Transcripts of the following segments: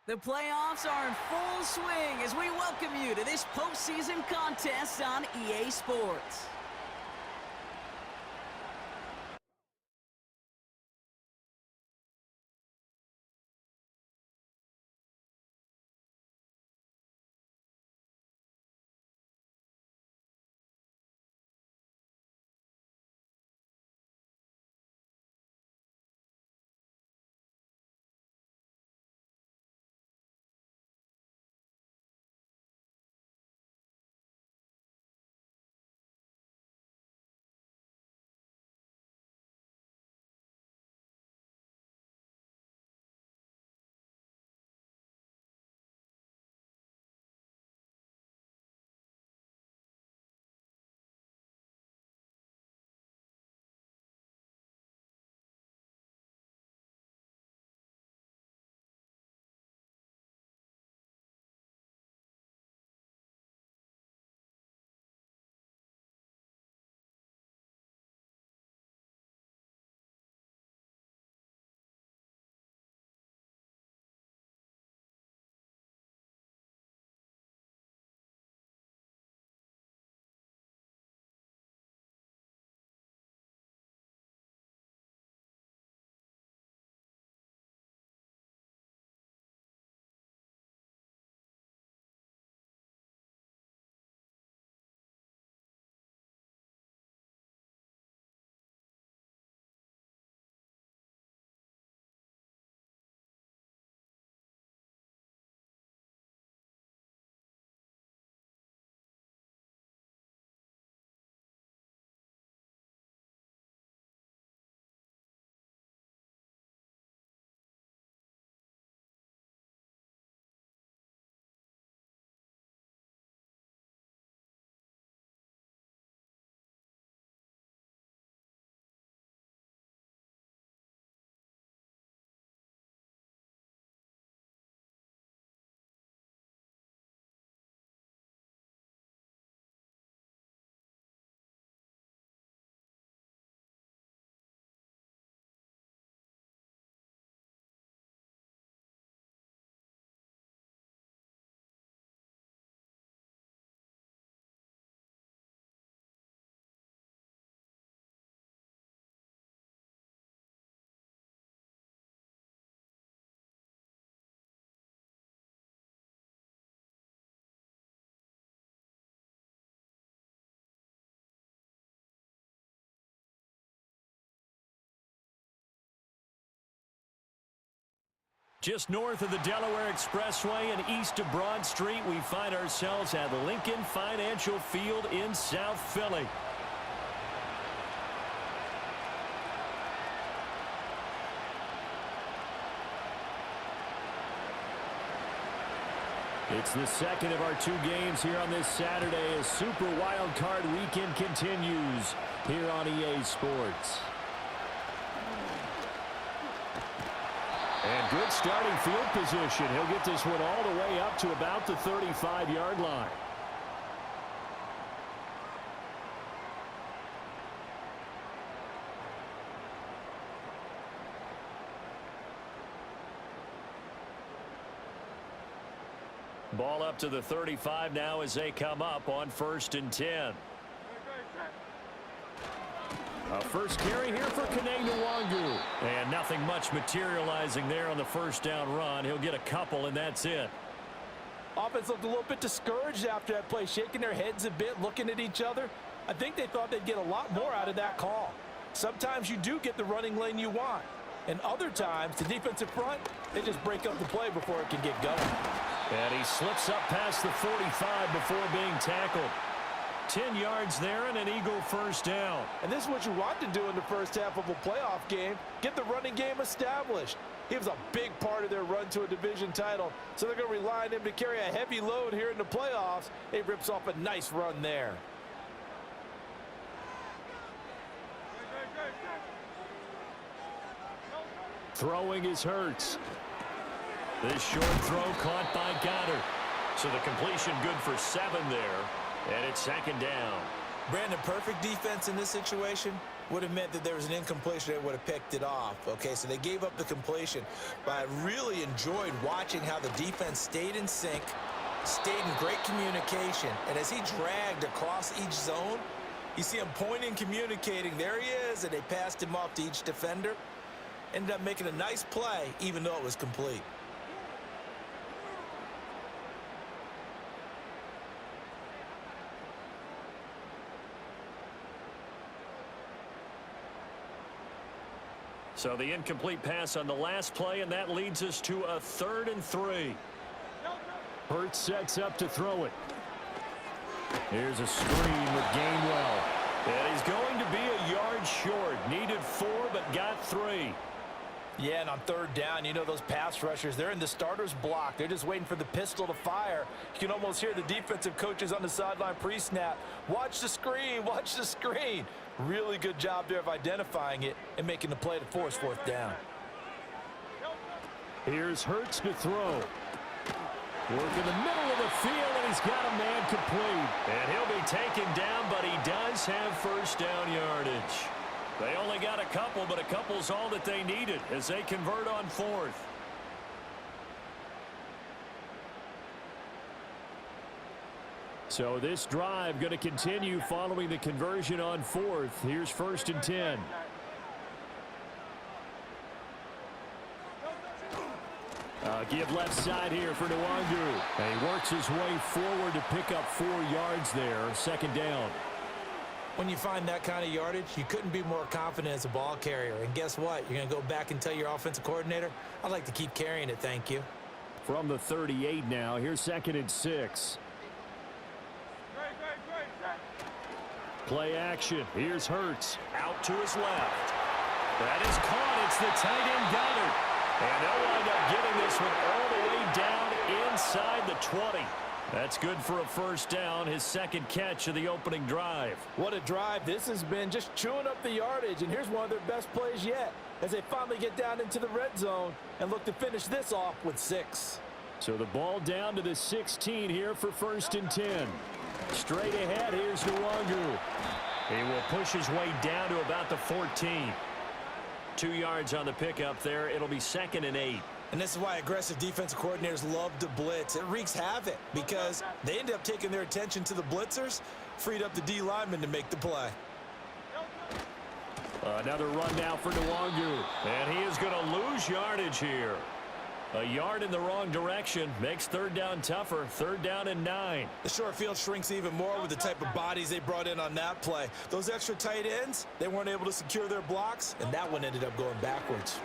The playoffs are in full swing as we welcome you to this postseason contest on EA Sports. Just north of the Delaware Expressway and east of Broad Street, we find ourselves at Lincoln Financial Field in South Philly. It's the second of our two games here on this Saturday as Super Wild Card Weekend continues here on EA Sports. And good starting field position. He'll get this one all the way up to about the 35-yard line. Ball up to the 35 now as they come up on 1st and 10. A first carry here for Kene Nwangu. And nothing much materializing there on the first down run. He'll get a couple, and that's it. Offense looked a little bit discouraged after that play, shaking their heads a bit, looking at each other. I think they thought they'd get a lot more out of that call. Sometimes you do get the running lane you want. And other times, the defensive front, they just break up the play before it can get going. And he slips up past the 45 before being tackled. 10 yards there and an Eagle first down. And this is what you want to do in the first half of a playoff game. Get the running game established. He was a big part of their run to a division title, so they're going to rely on him to carry a heavy load here in the playoffs. He rips off a nice run there. Throwing is Hurts. This short throw caught by Goddard. So the completion good for 7 there. And it's 2nd down. Brandon, perfect defense in this situation. would have meant that there was an incompletion that would have picked it off. Okay, so they gave up the completion, but I really enjoyed watching how the defense stayed in sync, stayed in great communication, and as he dragged across each zone, you see him pointing, communicating. There he is, and they passed him off to each defender. Ended up making a nice play, even though it was complete. So the incomplete pass on the last play, and that leads us to a 3rd and 3. Hurts sets up to throw it. Here's a screen with Gainwell. And he's going to be a yard short. Needed 4, but got 3. Yeah, and on 3rd down, you know those pass rushers, they're in the starter's block. They're just waiting for the pistol to fire. You can almost hear the defensive coaches on the sideline pre-snap. Watch the screen, watch the screen. Really good job there of identifying it and making the play to force 4th down. Here's Hurts to throw. Work in the middle of the field, and he's got a man complete. And he'll be taken down, but he does have 1st down yardage. They only got a couple, but a couple's all that they needed as they convert on 4th. So this drive going to continue following the conversion on 4th. Here's 1st and 10. Give left side here for Nwangu. And he works his way forward to pick up 4 yards there. 2nd down. When you find that kind of yardage, you couldn't be more confident as a ball carrier. And guess what? You're going to go back and tell your offensive coordinator, I'd like to keep carrying it, thank you. From the 38 now, here's 2nd and 6. Play action. Here's Hurts. Out to his left. That is caught. It's the tight end Goddard. And they'll wind up getting this one all the way down inside the 20. That's good for a 1st down, his 2nd catch of the opening drive. What a drive this has been, just chewing up the yardage. And here's one of their best plays yet as they finally get down into the red zone and look to finish this off with 6. So the ball down to the 16 here for 1st and 10. Straight ahead, here's Nwangu. He will push his way down to about the 14. 2 yards on the pickup there. It'll be 2nd and 8. And this is why aggressive defensive coordinators love to blitz. It wreaks havoc because they end up taking their attention to the blitzers, freed up the D lineman to make the play. Another run now for Nwangu. And he is going to lose yardage here. A yard in the wrong direction makes 3rd down tougher. 3rd down and 9. The short field shrinks even more with the type of bodies they brought in on that play. Those extra tight ends, they weren't able to secure their blocks, and that one ended up going backwards.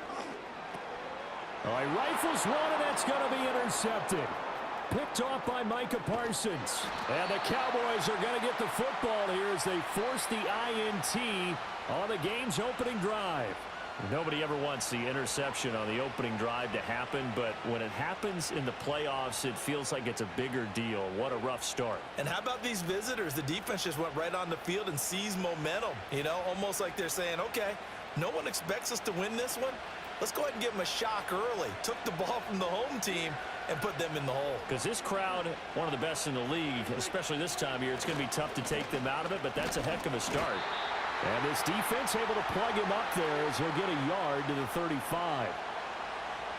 All right, rifles one, and that's going to be intercepted. Picked off by Micah Parsons. And the Cowboys are going to get the football here as they force the INT on the game's opening drive. Nobody ever wants the interception on the opening drive to happen, but when it happens in the playoffs, it feels like it's a bigger deal. What a rough start. And how about these visitors? The defense just went right on the field and seized momentum. You know, almost like they're saying, okay, no one expects us to win this one. Let's go ahead and give them a shock early. Took the ball from the home team and put them in the hole. Because this crowd, one of the best in the league, especially this time of year, it's going to be tough to take them out of it, but that's a heck of a start. And this defense able to plug him up there as he'll get a yard to the 35.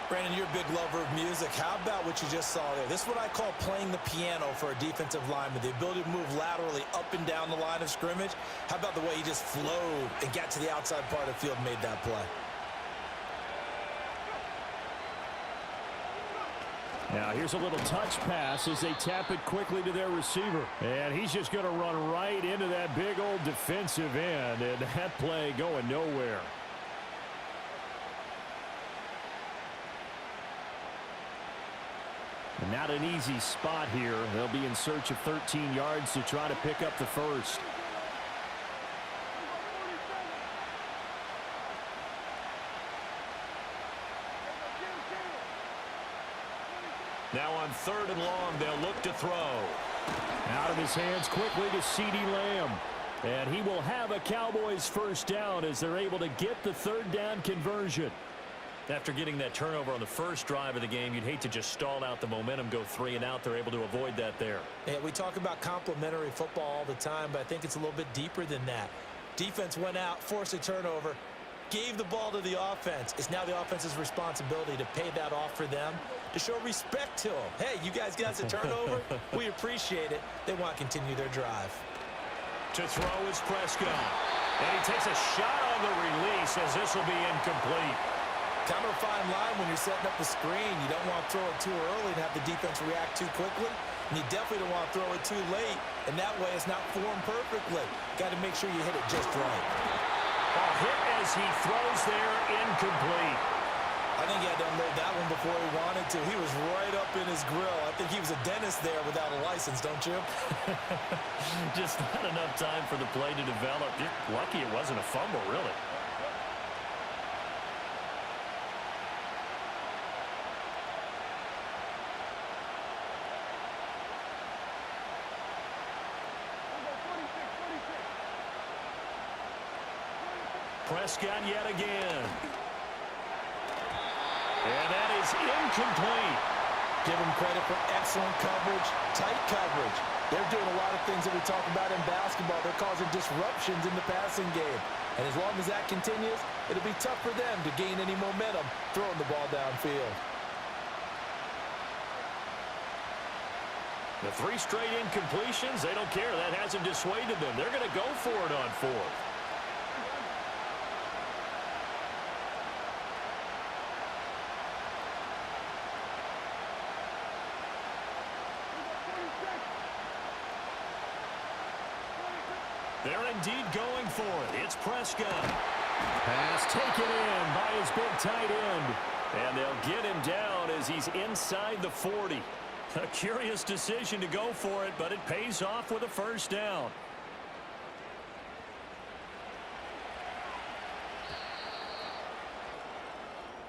Brandon, you're a big lover of music. How about what you just saw there? This is what I call playing the piano for a defensive lineman. The ability to move laterally up and down the line of scrimmage. How about the way he just flowed and got to the outside part of the field and made that play? Now here's a little touch pass as they tap it quickly to their receiver. And he's just going to run right into that big old defensive end. And that play going nowhere. Not an easy spot here. They'll be in search of 13 yards to try to pick up the first. Now on 3rd and long, they'll look to throw. Out of his hands quickly to CeeDee Lamb. And he will have a Cowboys first down as they're able to get the 3rd down conversion. After getting that turnover on the first drive of the game, you'd hate to just stall out the momentum, go 3 and out. They're able to avoid that there. Yeah, we talk about complementary football all the time, but I think it's a little bit deeper than that. Defense went out, forced a turnover, gave the ball to the offense. It's now the offense's responsibility to pay that off for them, to show respect to them. Hey, you guys got the turnover. We appreciate it. They want to continue their drive. To throw is Prescott. And he takes a shot on the release as this will be incomplete. Kind of a fine line when you're setting up the screen. You don't want to throw it too early and have the defense react too quickly. And you definitely don't want to throw it too late. And that way it's not formed perfectly. Got to make sure you hit it just right. A hit as he throws there, incomplete. I think he had to unload that one before he wanted to. He was right up in his grill. I think he was a dentist there without a license, don't you? Just not enough time for the play to develop. Just lucky it wasn't a fumble, really. Prescott yet again. And that is incomplete. Give them credit for excellent coverage, tight coverage. They're doing a lot of things that we talk about in basketball. They're causing disruptions in the passing game. And as long as that continues, it'll be tough for them to gain any momentum throwing the ball downfield. The 3 straight incompletions, they don't care. That hasn't dissuaded them. They're going to go for it on 4th. They're indeed going for it. It's Prescott. Pass taken in by his big tight end. And they'll get him down as he's inside the 40. A curious decision to go for it, but it pays off with a first down.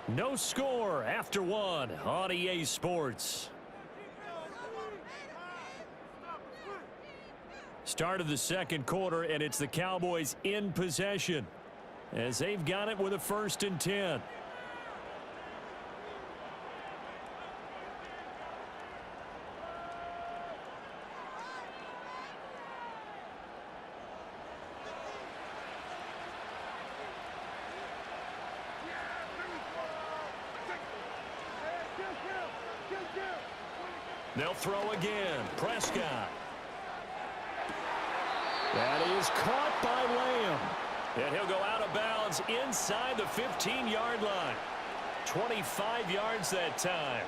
No score after 1 on EA Sports. Start of the second quarter, and it's the Cowboys in possession as they've got it with a 1st and 10. They'll throw again. Prescott. That is caught by Lamb. And he'll go out of bounds inside the 15-yard line. 25 yards that time.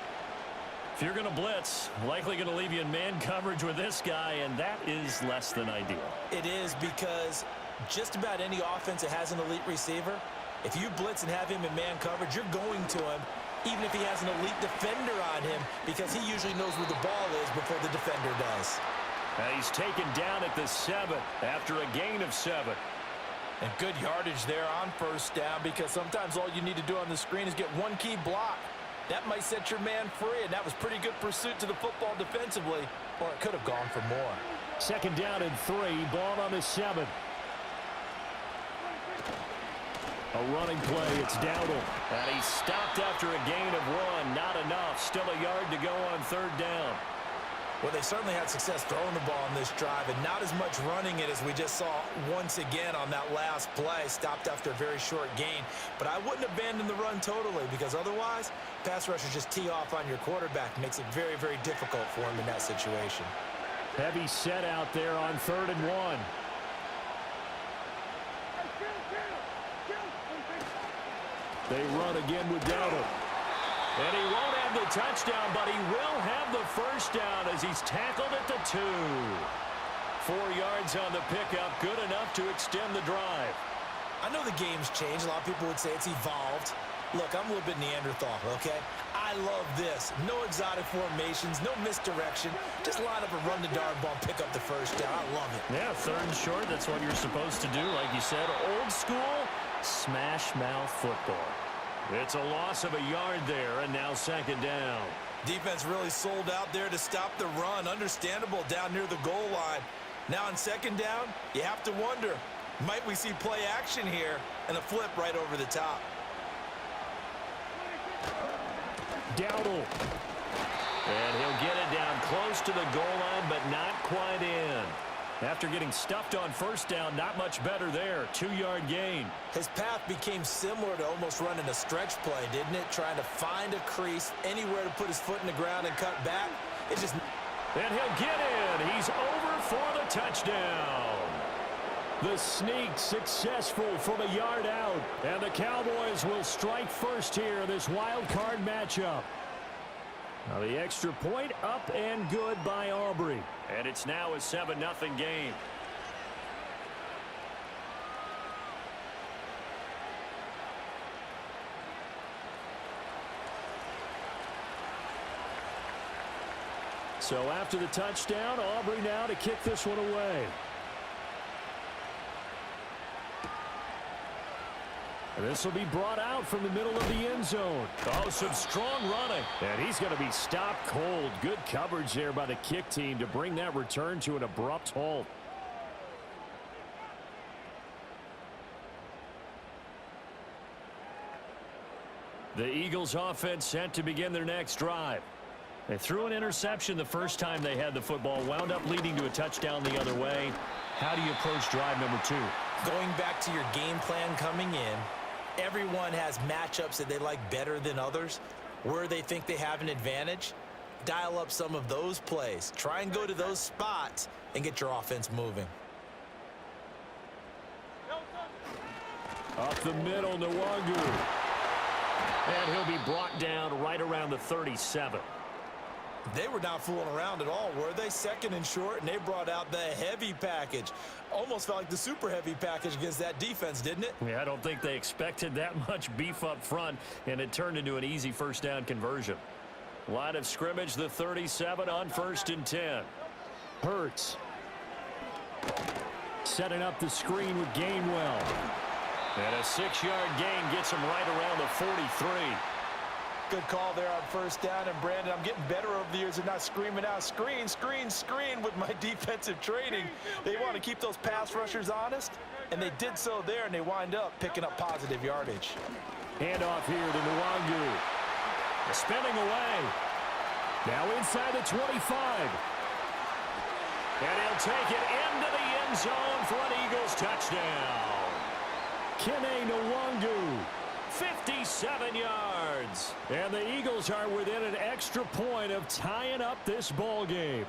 If you're going to blitz, likely going to leave you in man coverage with this guy, and that is less than ideal. It is, because just about any offense that has an elite receiver, if you blitz and have him in man coverage, you're going to him, even if he has an elite defender on him, because he usually knows where the ball is before the defender does. And he's taken down at the 7 after a gain of 7. And good yardage there on first down, because sometimes all you need to do on the screen is get one key block. That might set your man free, and that was pretty good pursuit to the football defensively, or it could have gone for more. 2nd down and 3, ball on the 7. A running play, it's Dowdle. And he's stopped after a gain of 1. Not enough. Still a yard to go on 3rd down. Well, they certainly had success throwing the ball on this drive, and not as much running it as we just saw once again on that last play. Stopped after a very short gain. But I wouldn't abandon the run totally, because otherwise, pass rushers just tee off on your quarterback. Makes it very, very difficult for him in that situation. Heavy set out there on 3rd and 1. They run again with Dowdle. And he won't have the touchdown, but he will have the first down as he's tackled at the 2. 4 yards on the pickup, good enough to extend the drive. I know the game's changed. A lot of people would say it's evolved. Look, I'm a little bit Neanderthal, okay? I love this. No exotic formations, no misdirection. Just line up a run the darn ball, pick up the first down. I love it. Yeah, 3rd and short, that's what you're supposed to do. Like you said, old school, smash mouth football. It's a loss of a yard there, and now 2nd down. Defense really sold out there to stop the run. Understandable down near the goal line. Now on 2nd down, you have to wonder, might we see play action here and a flip right over the top? Dowdle. And he'll get it down close to the goal line, but not quite in. After getting stuffed on first down, not much better there. 2-yard gain. His path became similar to almost running a stretch play, didn't it? Trying to find a crease, anywhere to put his foot in the ground and cut back. It just... And he'll get in. He's over for the touchdown. The sneak successful from a yard out. And the Cowboys will strike first here in this wild card matchup. Now the extra point up and good by Aubrey. And it's now a 7-0 game. So after the touchdown, Aubrey now to kick this one away. And this will be brought out from the middle of the end zone. Oh, some strong running. And he's going to be stopped cold. Good coverage there by the kick team to bring that return to an abrupt halt. The Eagles offense set to begin their next drive. They threw an interception the first time they had the football, wound up leading to a touchdown the other way. How do you approach drive number 2? Going back to your game plan coming in, everyone has matchups that they like better than others. Where they think they have an advantage, dial up some of those plays. Try and go to those spots and get your offense moving. Up the middle, Nwangu. And he'll be brought down right around the 37. They were not fooling around at all, were they? Second and short, and they brought out the heavy package. Almost felt like the super heavy package against that defense, didn't it? Yeah, I don't think they expected that much beef up front, and it turned into an easy first down conversion. Line of scrimmage, the 37 on 1st and 10. Hurts. Setting up the screen with Gainwell. And a 6-yard gain gets him right around the 43. Good call there on first down. And, Brandon, I'm getting better over the years at not screaming out, screen, screen, screen with my defensive training. They want to keep those pass rushers honest, and they did so there, and they wind up picking up positive yardage. Handoff here to Nwangu. Spinning away. Now inside the 25. And he'll take it into the end zone for an Eagles touchdown. Kene Nwangu. 57 yards. And the Eagles are within an extra point of tying up this ball game.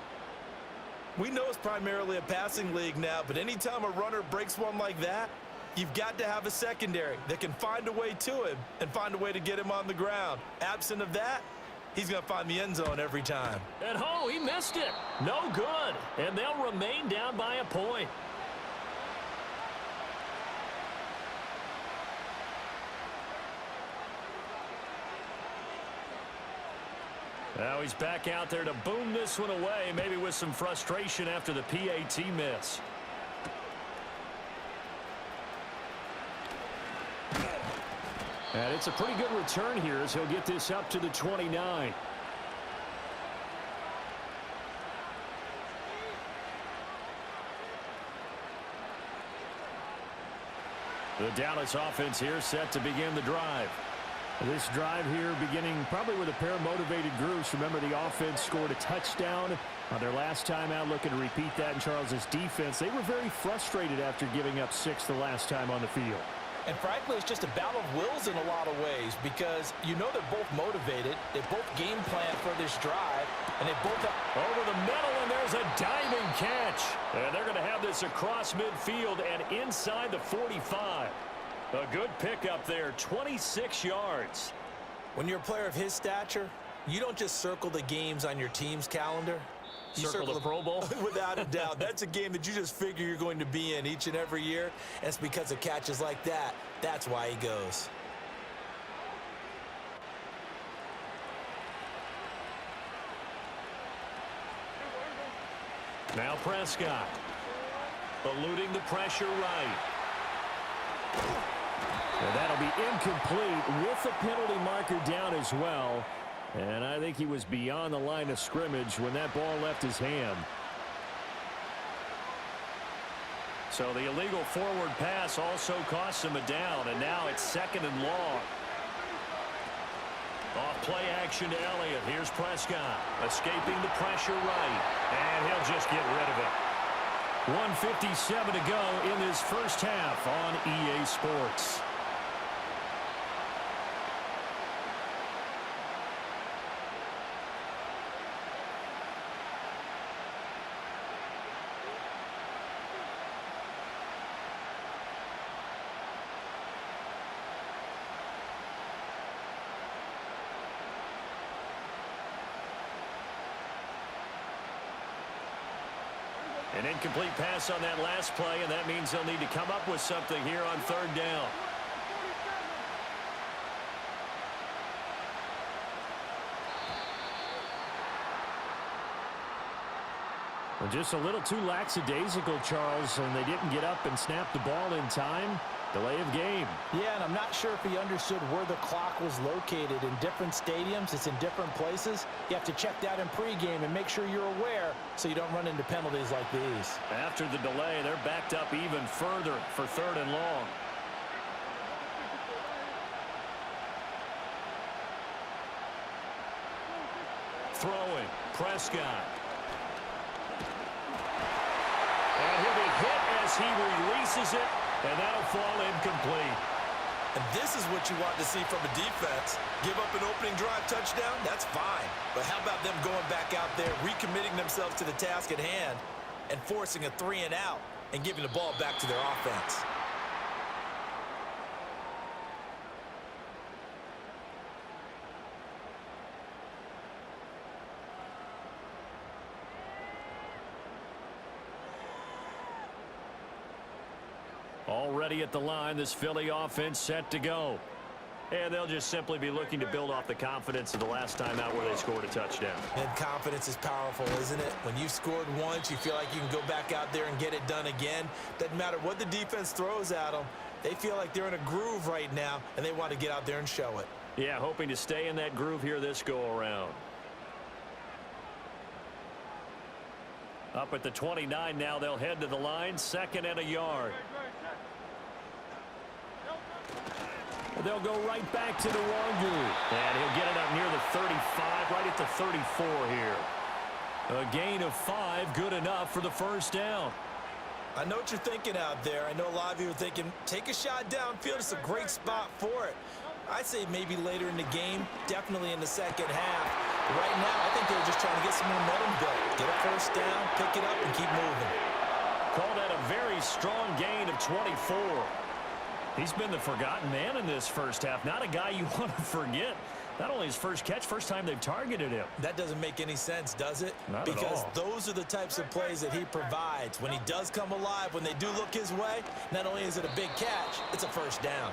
We know it's primarily a passing league now, but anytime a runner breaks one like that, you've got to have a secondary that can find a way to him and find a way to get him on the ground. Absent of that, he's going to find the end zone every time. And he missed it. No good. And they'll remain down by a point. Now he's back out there to boom this one away, maybe with some frustration after the PAT miss. And it's a pretty good return here as he'll get this up to the 29. The Dallas offense here set to begin the drive. This drive here beginning probably with a pair of motivated groups. Remember, the offense scored a touchdown on their last time out, looking to repeat that in Charles's defense. They were very frustrated after giving up 6 the last time on the field. And frankly, it's just a battle of wills in a lot of ways because you know they're both motivated. They both game plan for this drive, and they both have... Over the middle, and there's a diving catch. And they're going to have this across midfield and inside the 45. A good pickup there, 26 yards. When you're a player of his stature, you don't just circle the games on your team's calendar. You circle the Pro Bowl? Without a doubt. That's a game that you just figure you're going to be in each and every year. And it's because of catches like that. That's why he goes. Now Prescott. Eluding the pressure right. And that'll be incomplete with the penalty marker down as well. And I think he was beyond the line of scrimmage when that ball left his hand. So the illegal forward pass also costs him a down, and now it's 2nd and long. Off play action to Elliott. Here's Prescott escaping the pressure right, and he'll just get rid of it. 1:57 to go in this first half on EA Sports. An incomplete pass on that last play, and that means they'll need to come up with something here on third down. Well, just a little too lackadaisical, Charles, and they didn't get up and snap the ball in time. Delay of game. Yeah, and I'm not sure if he understood where the clock was located. In different stadiums, it's in different places. You have to check that in pregame and make sure you're aware so you don't run into penalties like these. After the delay, they're backed up even further for third and long. Throwing, Prescott. And he'll be hit as he releases it. And that'll fall incomplete. And this is what you want to see from a defense. Give up an opening drive touchdown, that's fine. But how about them going back out there, recommitting themselves to the task at hand, and forcing a 3 and out and giving the ball back to their offense? Already at the line, this Philly offense set to go. And they'll just simply be looking to build off the confidence of the last time out where they scored a touchdown. And confidence is powerful, isn't it? When you've scored once, you feel like you can go back out there and get it done again. Doesn't matter what the defense throws at them. They feel like they're in a groove right now, and they want to get out there and show it. Yeah, hoping to stay in that groove here this go-around. Up at the 29 now, they'll head to the line, 2nd and a yard. They'll go right back to the Wagyu. And he'll get it up near the 35, right at the 34 here. A gain of 5, good enough for the first down. I know what you're thinking out there. I know a lot of you are thinking, take a shot downfield. It's a great spot for it. I'd say maybe later in the game, definitely in the second half. Right now, I think they're just trying to get some momentum built. Get a first down, pick it up, and keep moving. Called that a very strong gain of 24. He's been the forgotten man in this first half. Not a guy you want to forget. Not only his first catch, first time they've targeted him. That doesn't make any sense, does it? Not at all. Because those are the types of plays that he provides. When he does come alive, when they do look his way, not only is it a big catch, it's a first down.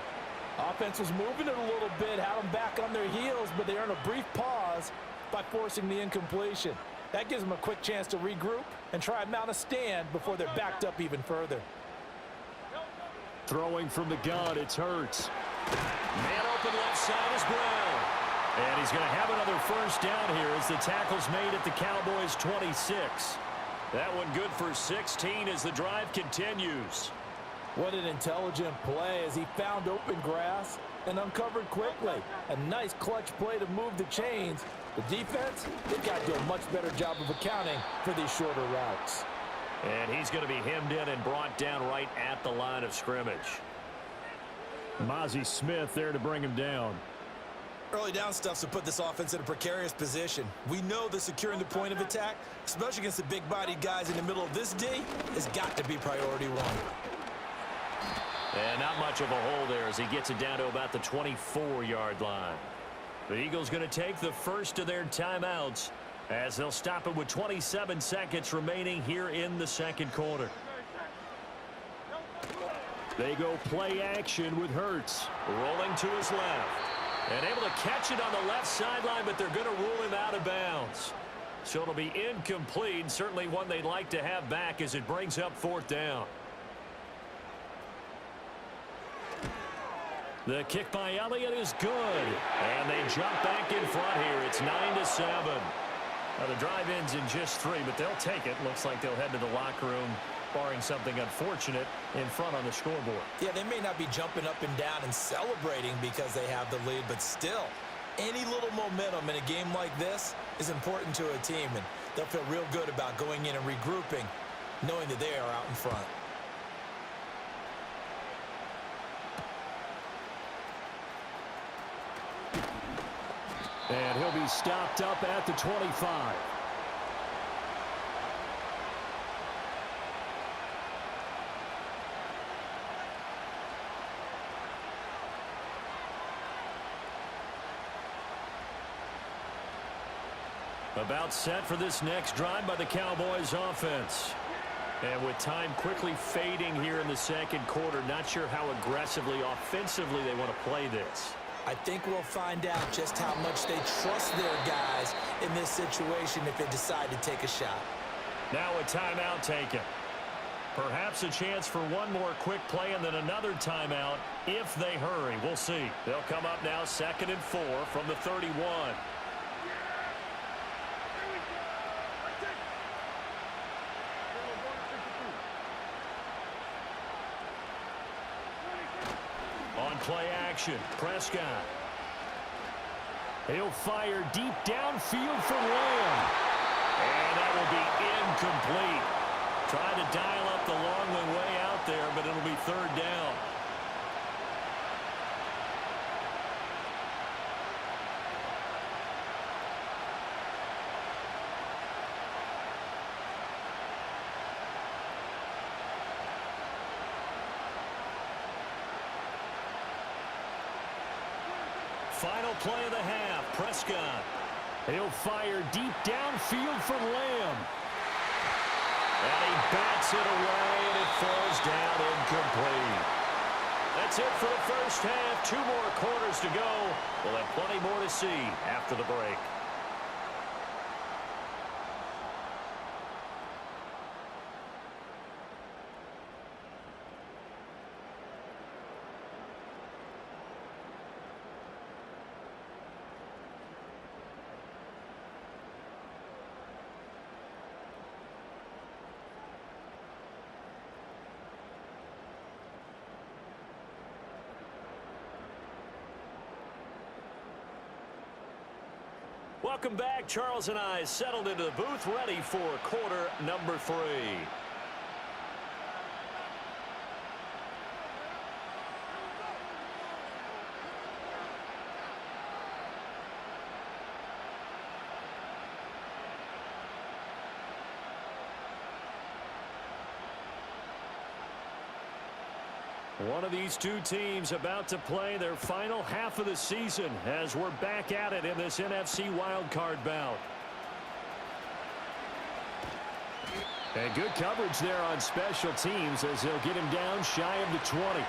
Offense was moving it a little bit, had them back on their heels, but they earn a brief pause by forcing the incompletion. That gives them a quick chance to regroup and try and mount a stand before they're backed up even further. Throwing from the gun, it's Hurts. Man open left side is Brown. And he's going to have another first down here as the tackle's made at the Cowboys' 26. That one good for 16 as the drive continues. What an intelligent play as he found open grass and uncovered quickly. A nice clutch play to move the chains. The defense, they've got to do a much better job of accounting for these shorter routes. And he's going to be hemmed in and brought down right at the line of scrimmage. Mozzie Smith there to bring him down. Early down stuff to put this offense in a precarious position. We know that securing the point of attack, especially against the big-bodied guys in the middle of this D, has got to be priority one. And not much of a hole there as he gets it down to about the 24-yard line. The Eagles going to take the first of their timeouts as they'll stop it with 27 seconds remaining here in the second quarter. They go play action with Hurts. Rolling to his left. And able to catch it on the left sideline, but they're going to rule him out of bounds. So it'll be incomplete. Certainly one they'd like to have back as it brings up 4th down. The kick by Elliott is good. And they jump back in front here. It's 9-7. Now the drive ends in just 3, but they'll take it. Looks like they'll head to the locker room, barring something unfortunate, in front on the scoreboard. Yeah, they may not be jumping up and down and celebrating because they have the lead, but still, any little momentum in a game like this is important to a team, and they'll feel real good about going in and regrouping knowing that they are out in front. And he'll be stopped up at the 25. About set for this next drive by the Cowboys offense. And with time quickly fading here in the second quarter, not sure how aggressively, offensively they want to play this. I think we'll find out just how much they trust their guys in this situation if they decide to take a shot. Now a timeout taken. Perhaps a chance for one more quick play and then another timeout if they hurry. We'll see. They'll come up now 2nd and 4 from the 31. On play action, Prescott. He'll fire deep downfield for Lamb. And that will be incomplete. Trying to dial up the long way out there, but it'll be 3rd down. Final play of the half, Prescott. He'll fire deep downfield for Lamb. And he bats it away, and it falls down incomplete. That's it for the first half. 2 more quarters to go. We'll have plenty more to see after the break. Welcome back. Charles and I settled into the booth, ready for quarter number 3. One of these two teams about to play their final half of the season as we're back at it in this NFC wildcard bout. And good coverage there on special teams as they'll get him down shy of the 20.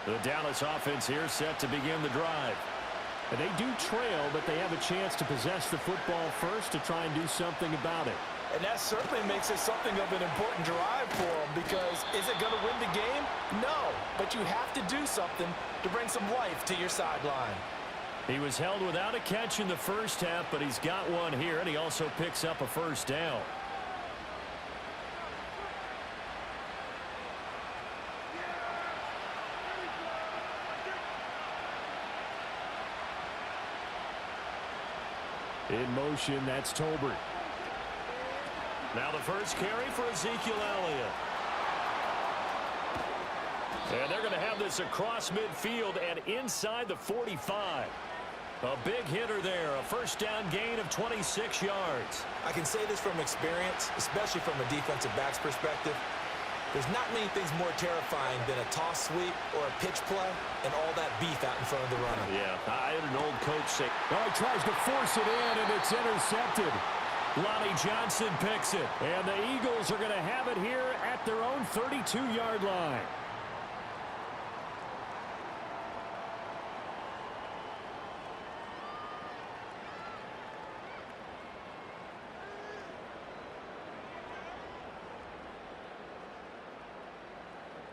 The Dallas offense here set to begin the drive. And they do trail, but they have a chance to possess the football first to try and do something about it. And that certainly makes it something of an important drive for them, because is it going to win the game? No, but you have to do something to bring some life to your sideline. He was held without a catch in the first half, but he's got one here, and he also picks up a first down. In motion, that's Tolbert. Now the first carry for Ezekiel Elliott. And they're going to have this across midfield and inside the 45. A big hitter there, a first down gain of 26 yards. I can say this from experience, especially from a defensive back's perspective. There's not many things more terrifying than a toss sweep or a pitch play and all that beef out in front of the runner. Yeah, I had an old coach say, oh, he tries to force it in, and it's intercepted. Lonnie Johnson picks it, and the Eagles are going to have it here at their own 32-yard line.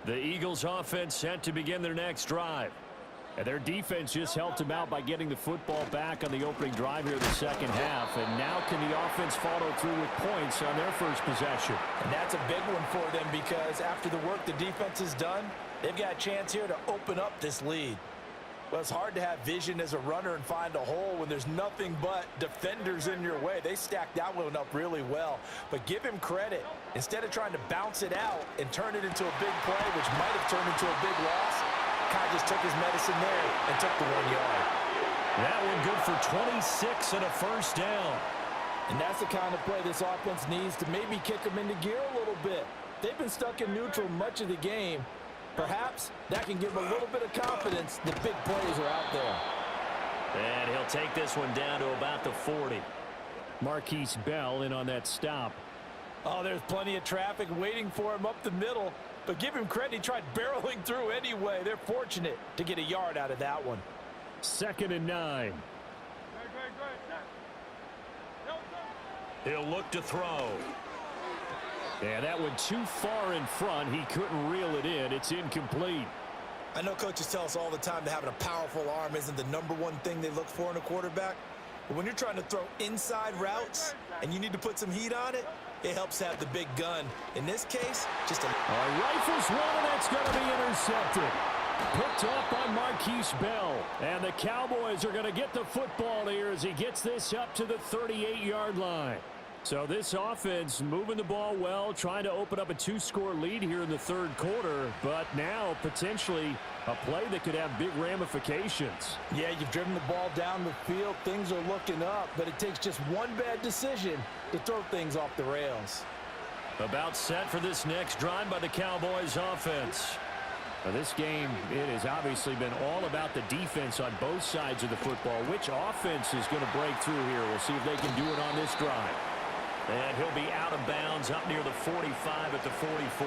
The Eagles offense set to begin their next drive. And their defense just helped them out by getting the football back on the opening drive here in the second half. And now can the offense follow through with points on their first possession? And that's a big one for them because after the work the defense has done, they've got a chance here to open up this lead. Well, it's hard to have vision as a runner and find a hole when there's nothing but defenders in your way. They stacked that one up really well. But give him credit. Instead of trying to bounce it out and turn it into a big play, which might have turned into a big loss, Kai just took his medicine there and took the 1 yard. That one good for 26 and a first down. And that's the kind of play this offense needs to maybe kick them into gear a little bit. They've been stuck in neutral much of the game. Perhaps that can give them a little bit of confidence that big plays are out there. And he'll take this one down to about the 40. Marquise Bell in on that stop. Oh, there's plenty of traffic waiting for him up the middle. But give him credit, he tried barreling through anyway. They're fortunate to get a yard out of that one. 2nd and 9. He'll look to throw. Yeah, that one too far in front. He couldn't reel it in. It's incomplete. I know coaches tell us all the time that having a powerful arm isn't the #1 thing they look for in a quarterback. But when you're trying to throw inside routes and you need to put some heat on it, it helps have the big gun. In this case, just a rifles one, and that's going to be intercepted. Picked off by Marquise Bell. And the Cowboys are going to get the football here as he gets this up to the 38-yard line. So this offense moving the ball well, trying to open up a 2-score lead here in the third quarter, but now potentially a play that could have big ramifications. Yeah, you've driven the ball down the field. Things are looking up, but it takes just one bad decision to throw things off the rails. About set for this next drive by the Cowboys offense. Now this game, it has obviously been all about the defense on both sides of the football. Which offense is going to break through here? We'll see if they can do it on this drive. And he'll be out of bounds up near the 45 at the 44.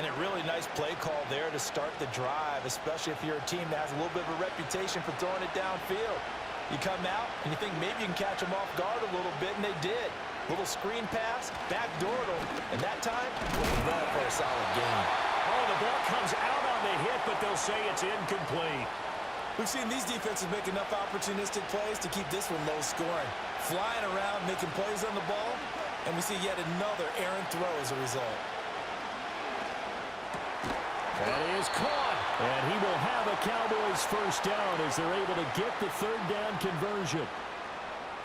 And a really nice play call there to start the drive, especially if you're a team that has a little bit of a reputation for throwing it downfield. You come out and you think maybe you can catch them off guard a little bit, and they did. Little screen pass, backdoored them, and that time, well for a solid game. Oh, the ball comes out on the hit, but they'll say it's incomplete. We've seen these defenses make enough opportunistic plays to keep this one low scoring. Flying around, making plays on the ball, and we see yet another errant throw as a result. That is caught, and he will have a Cowboys first down as they're able to get the third down conversion.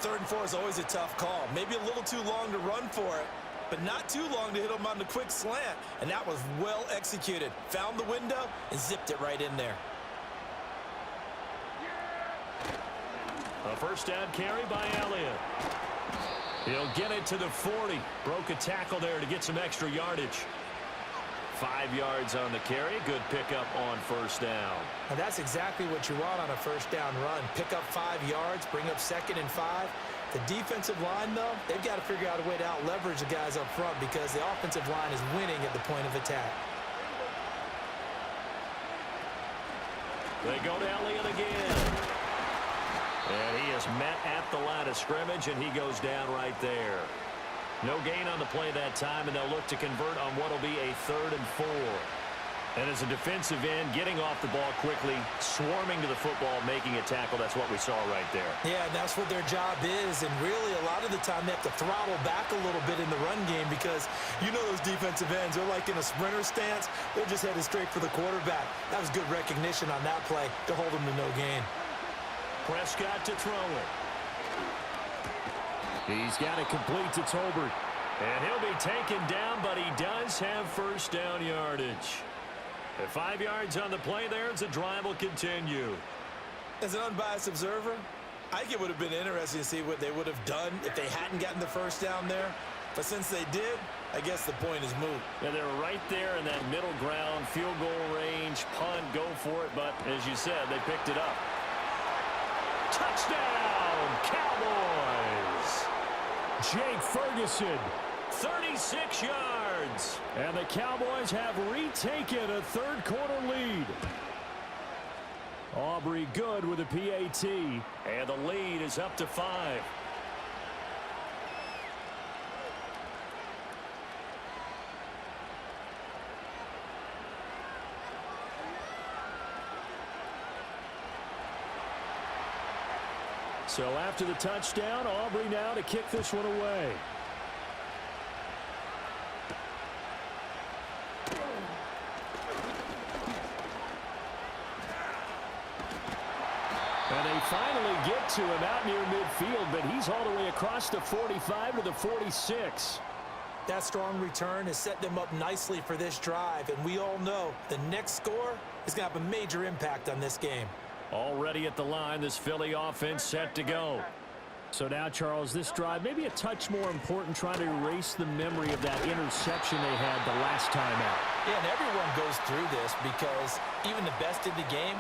3rd and 4 is always a tough call. Maybe a little too long to run for it, but not too long to hit him on the quick slant, and that was well executed. Found the window and zipped it right in there. A first down carry by Elliott. He'll get it to the 40. Broke a tackle there to get some extra yardage. 5 yards on the carry. Good pickup on first down. And that's exactly what you want on a first down run. Pick up 5 yards, bring up 2nd and 5. The defensive line, though, they've got to figure out a way to out-leverage the guys up front because the offensive line is winning at the point of attack. They go to Elliott again. And he is met at the line of scrimmage, and he goes down right there. No gain on the play that time, and they'll look to convert on what will be a 3rd and 4. And as a defensive end, getting off the ball quickly, swarming to the football, making a tackle, that's what we saw right there. Yeah, that's what their job is, and really a lot of the time they have to throttle back a little bit in the run game because you know those defensive ends, they're like in a sprinter stance. They're just headed straight for the quarterback. That was good recognition on that play to hold them to no gain. Prescott to throw it. He's got it complete to Tolbert. And he'll be taken down, but he does have first down yardage. At 5 yards on the play there, the drive will continue. As an unbiased observer, I think it would have been interesting to see what they would have done if they hadn't gotten the first down there. But since they did, I guess the point is moot. Yeah, they're right there in that middle ground, field goal range, punt, go for it. But as you said, they picked it up. Touchdown, Cowboys! Jake Ferguson, 36 yards. And the Cowboys have retaken a third quarter lead. Aubrey Good with a PAT. And the lead is up to 5. So after the touchdown, Aubrey now to kick this one away. And they finally get to him out near midfield, but he's all the way across the 45 to the 46. That strong return has set them up nicely for this drive, and we all know the next score is going to have a major impact on this game. Already at the line, this Philly offense set to go. So now, Charles, this drive maybe a touch more important, trying to erase the memory of that interception they had the last time out. Yeah, and everyone goes through this because even the best in the game,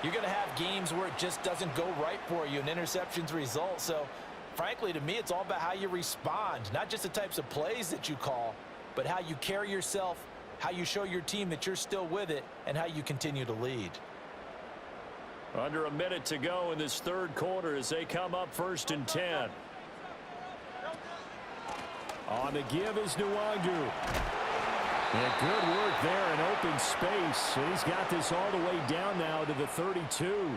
you're going to have games where it just doesn't go right for you, and interceptions result. So, frankly, to me, it's all about how you respond, not just the types of plays that you call, but how you carry yourself, how you show your team that you're still with it, and how you continue to lead. Under a minute to go in this third quarter as they come up 1st and 10. On the give is Nwangu. Yeah, good work there in open space. And he's got this all the way down now to the 32.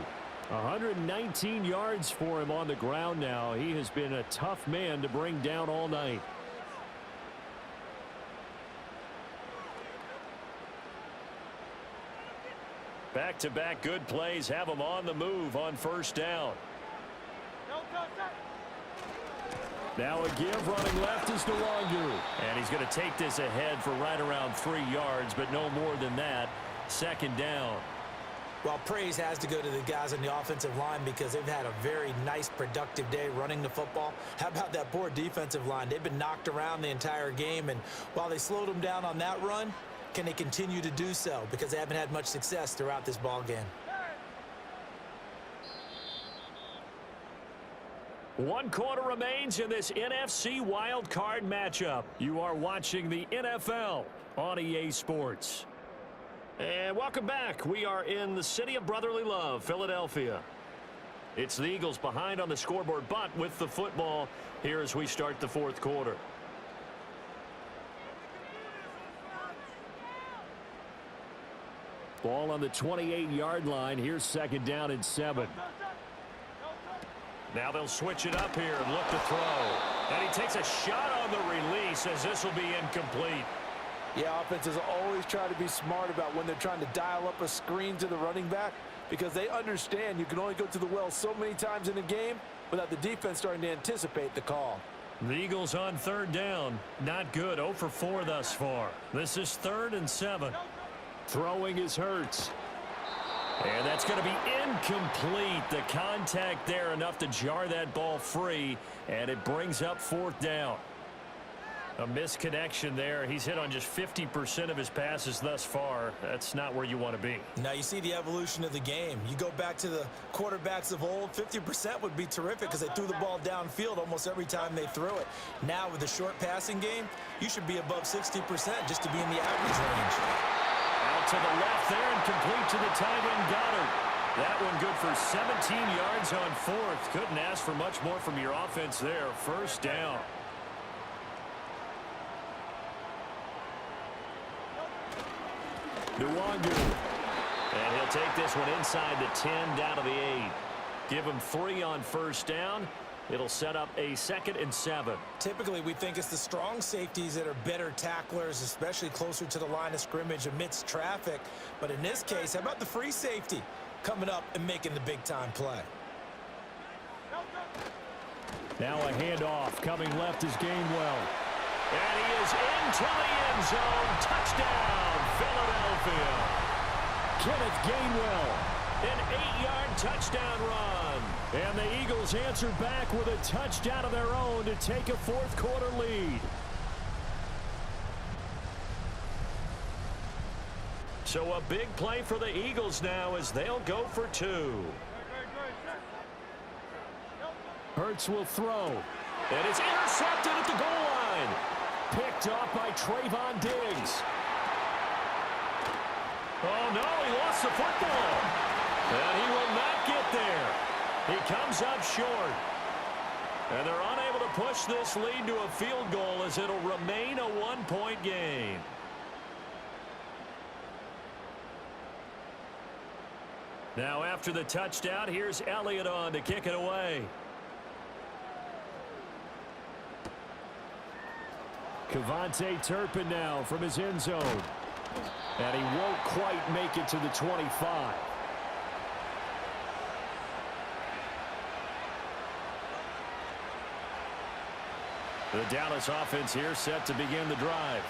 119 yards for him on the ground now. He has been a tough man to bring down all night. Back-to-back good plays have him on the move on 1st down. Now a give running left is Nwangu. And he's going to take this ahead for right around 3 yards, but no more than that. 2nd down. Well, praise has to go to the guys on the offensive line because they've had a very nice, productive day running the football. How about that poor defensive line? They've been knocked around the entire game, and while they slowed them down on that run, can they continue to do so? Because they haven't had much success throughout this ball game. One quarter remains in this NFC Wild Card matchup. You are watching the NFL on EA Sports. And welcome back. We are in the city of brotherly love, Philadelphia. It's the Eagles behind on the scoreboard, but with the football here as we start the 4th quarter. Ball on the 28-yard line. Here's 2nd down and 7. Now they'll switch it up here and look to throw. And he takes a shot on the release as this will be incomplete. Yeah, offenses always try to be smart about when they're trying to dial up a screen to the running back because they understand you can only go to the well so many times in a game without the defense starting to anticipate the call. The Eagles on 3rd down. Not good. 0 for 4 thus far. This is 3rd and 7. Throwing is Hurts. And that's going to be incomplete. The contact there enough to jar that ball free, and it brings up 4th down. A misconnection there. He's hit on just 50% of his passes thus far. That's not where you want to be. Now you see the evolution of the game. You go back to the quarterbacks of old, 50% would be terrific because they threw the ball downfield almost every time they threw it. Now with the short passing game, you should be above 60% just to be in the average range. Out to the left there and complete to the tight end Goddard. That one good for 17 yards on 4th. Couldn't ask for much more from your offense there. 1st down. Nwangu. And he'll take this one inside the 10 down to the 8. Give him 3 on 1st down. It'll set up a 2nd and 7. Typically, we think it's the strong safeties that are better tacklers, especially closer to the line of scrimmage amidst traffic. But in this case, how about the free safety coming up and making the big-time play? Now a handoff. Coming left is Gainwell. And he is into the end zone. Touchdown, Philadelphia. Kenneth Gainwell. An 8-yard touchdown run. And the Eagles answer back with a touchdown of their own to take a 4th quarter lead. So a big play for the Eagles now as they'll go for 2. Hurts will throw. And it's intercepted at the goal line. Picked off by Trayvon Diggs. Oh, no, he lost the football. And he will not get there. He comes up short. And they're unable to push this lead to a field goal as it'll remain a 1-point game. Now after the touchdown, here's Elliott on to kick it away. Kevontae Turpin now from his end zone. And he won't quite make it to the 25. The Dallas offense here set to begin the drive.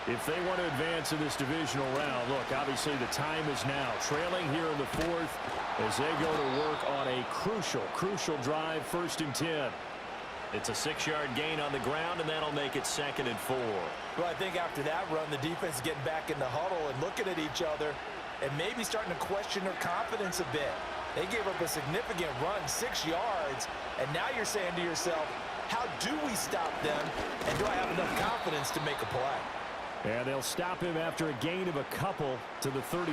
If they want to advance in this divisional round, look, obviously the time is now. Trailing here in the fourth as they go to work on a crucial drive, 1st and 10. It's a 6-yard gain on the ground, and that'll make it 2nd and 4. Well, I think after that run, the defense is getting back in the huddle and looking at each other and maybe starting to question their confidence a bit. They gave up a significant run, 6 yards, and now you're saying to yourself, how do we stop them, and do I have enough confidence to make a play? And they'll stop him after a gain of a couple to the 33.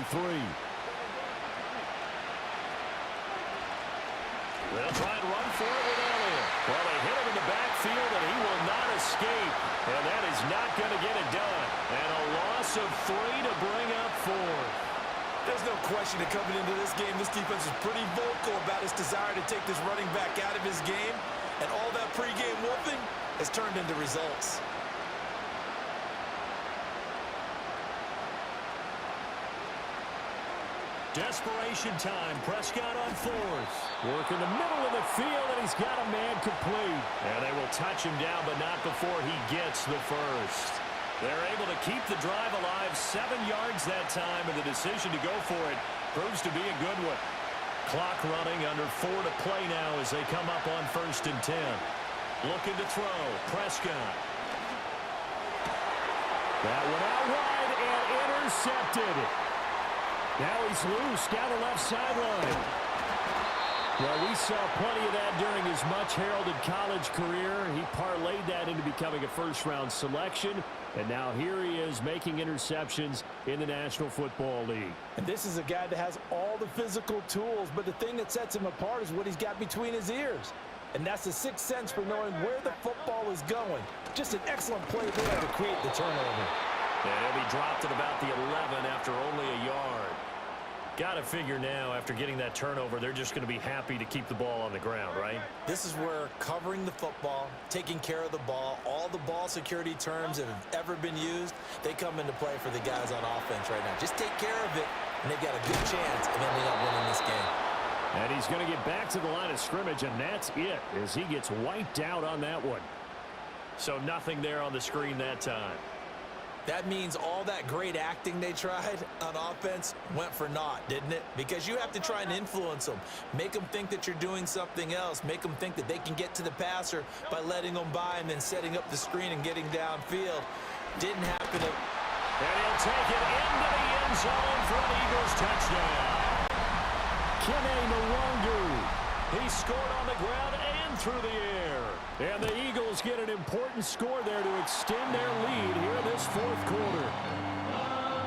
They'll try and run for it with Elliott. Well, they hit him in the backfield, and he will not escape. And that is not going to get it done. And a loss of 3 to bring up 4. There's no question that coming into this game, this defense is pretty vocal about its desire to take this running back out of his game. And all that pregame whooping has turned into results. Desperation time. Prescott on 4th. Work in the middle of the field, and he's got a man complete. And they will touch him down, but not before he gets the first. They're able to keep the drive alive, 7 yards that time, and the decision to go for it proves to be a good one. Clock running, under 4 to play now as they come up on 1st and 10. Looking to throw. Prescott. That one out wide and intercepted. Now he's loose down the left sideline. Well, we saw plenty of that during his much-heralded college career. He parlayed that into becoming a first-round selection. And now here he is making interceptions in the National Football League. And this is a guy that has all the physical tools, but the thing that sets him apart is what he's got between his ears. And that's the 6th sense for knowing where the football is going. Just an excellent play there to create the turnover. And he'll be dropped at about the 11 after only a yard. Got to figure now, after getting that turnover, they're just going to be happy to keep the ball on the ground, right? This is where covering the football, taking care of the ball, all the ball security terms that have ever been used, they come into play for the guys on offense right now. Just take care of it, and they've got a good chance of ending up winning this game. And he's going to get back to the line of scrimmage, and that's it, as he gets wiped out on that one. So nothing there on the screen that time. That means all that great acting they tried on offense went for naught, didn't it? Because you have to try and influence them. Make them think that you're doing something else. Make them think that they can get to the passer by letting them by and then setting up the screen and getting downfield. Didn't happen. And he'll take it into the end zone for an Eagles touchdown. Kene Nwangu. He scored on the ground and through the air. And the Eagles get an important score there to extend their lead here this 4th quarter.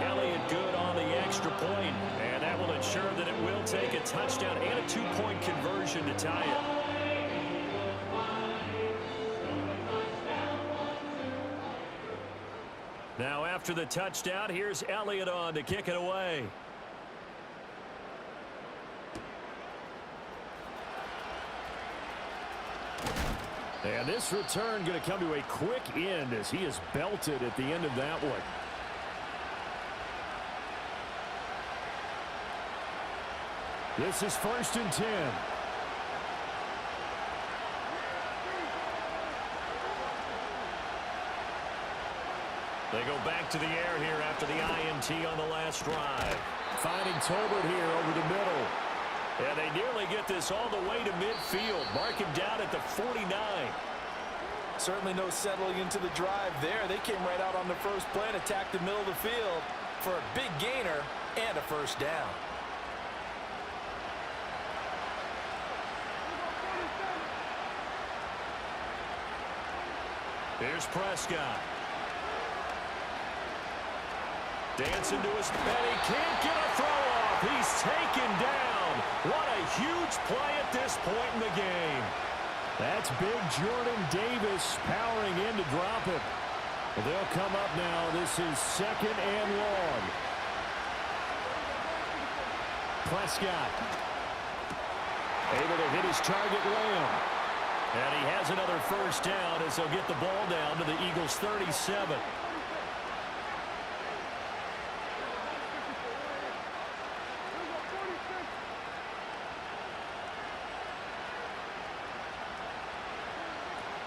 Elliott good on the extra point, and that will ensure that it will take a touchdown and a 2-point conversion to tie it. Now after the touchdown, here's Elliott on to kick it away. And this return going to come to a quick end as he is belted at the end of that one. This is 1st and 10. They go back to the air here after the INT on the last drive. Finding Tolbert here over the middle. And they nearly get this all the way to midfield. Mark him down at the 49. Certainly no settling into the drive there. They came right out on the first play and attacked the middle of the field for a big gainer and a first down. Here's Prescott. Dancing to his bed. He can't get a throw off. He's taken down. What a huge play at this point in the game. That's big Jordan Davis powering in to drop it. Well, they'll come up now. This is 2nd and long. Prescott. Able to hit his target, Lamb. And he has another first down as they'll get the ball down to the Eagles' 37.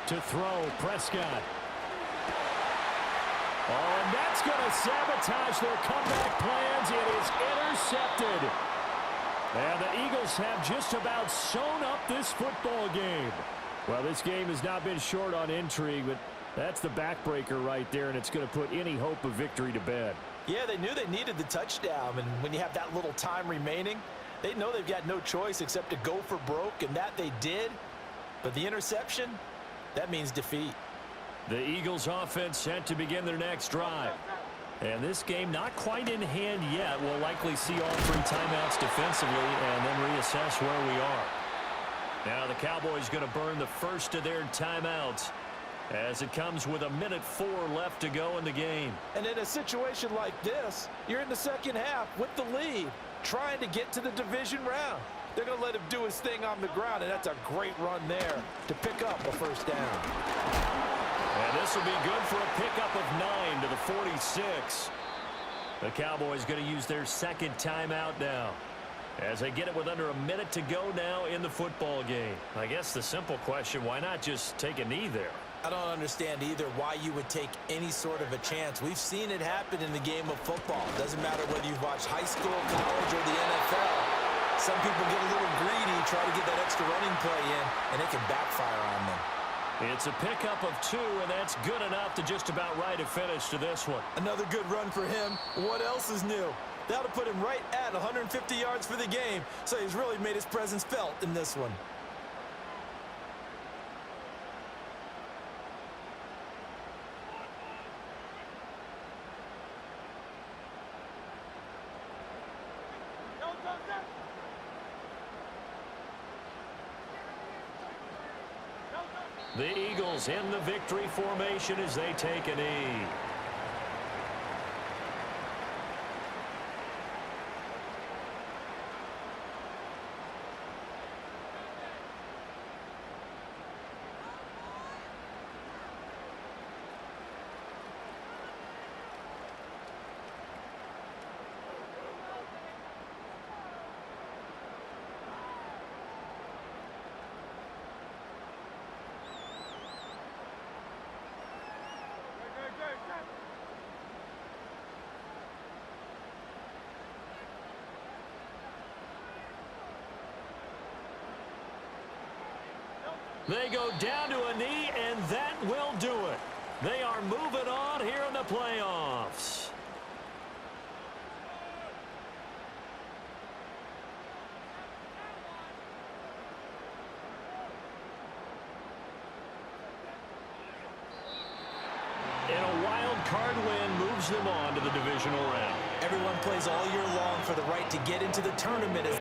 To throw, Prescott. Oh, and that's going to sabotage their comeback plans. It is intercepted. And the Eagles have just about sewn up this football game. Well, this game has not been short on intrigue, but that's the backbreaker right there, and it's going to put any hope of victory to bed. Yeah, they knew they needed the touchdown, and when you have that little time remaining, they know they've got no choice except to go for broke, and that they did. But the interception, that means defeat. The Eagles offense set to begin their next drive. And this game not quite in hand yet. We'll likely see all three timeouts defensively and then reassess where we are. Now the Cowboys going to burn the first of their timeouts as it comes with 1:04 left to go in the game. And in a situation like this, you're in the second half with the lead, trying to get to the division round. They're going to let him do his thing on the ground, and that's a great run there to pick up a first down. And this will be good for a pickup of 9 to the 46. The Cowboys going to use their second timeout now as they get it with under a minute to go now in the football game. I guess the simple question, why not just take a knee there? I don't understand either why you would take any sort of a chance. We've seen it happen in the game of football. It doesn't matter whether you've watched high school, college, or the NFL. Some people get a little greedy, try to get that extra running play in, and it can backfire on them. It's a pickup of 2, and that's good enough to just about right a finish to this one. Another good run for him. What else is new? That'll put him right at 150 yards for the game, so he's really made his presence felt in this one. The Eagles in the victory formation as they take a knee. They go down to a knee, and that will do it. They are moving on here in the playoffs. And a wild card win moves them on to the divisional round. Everyone plays all year long for the right to get into the tournament.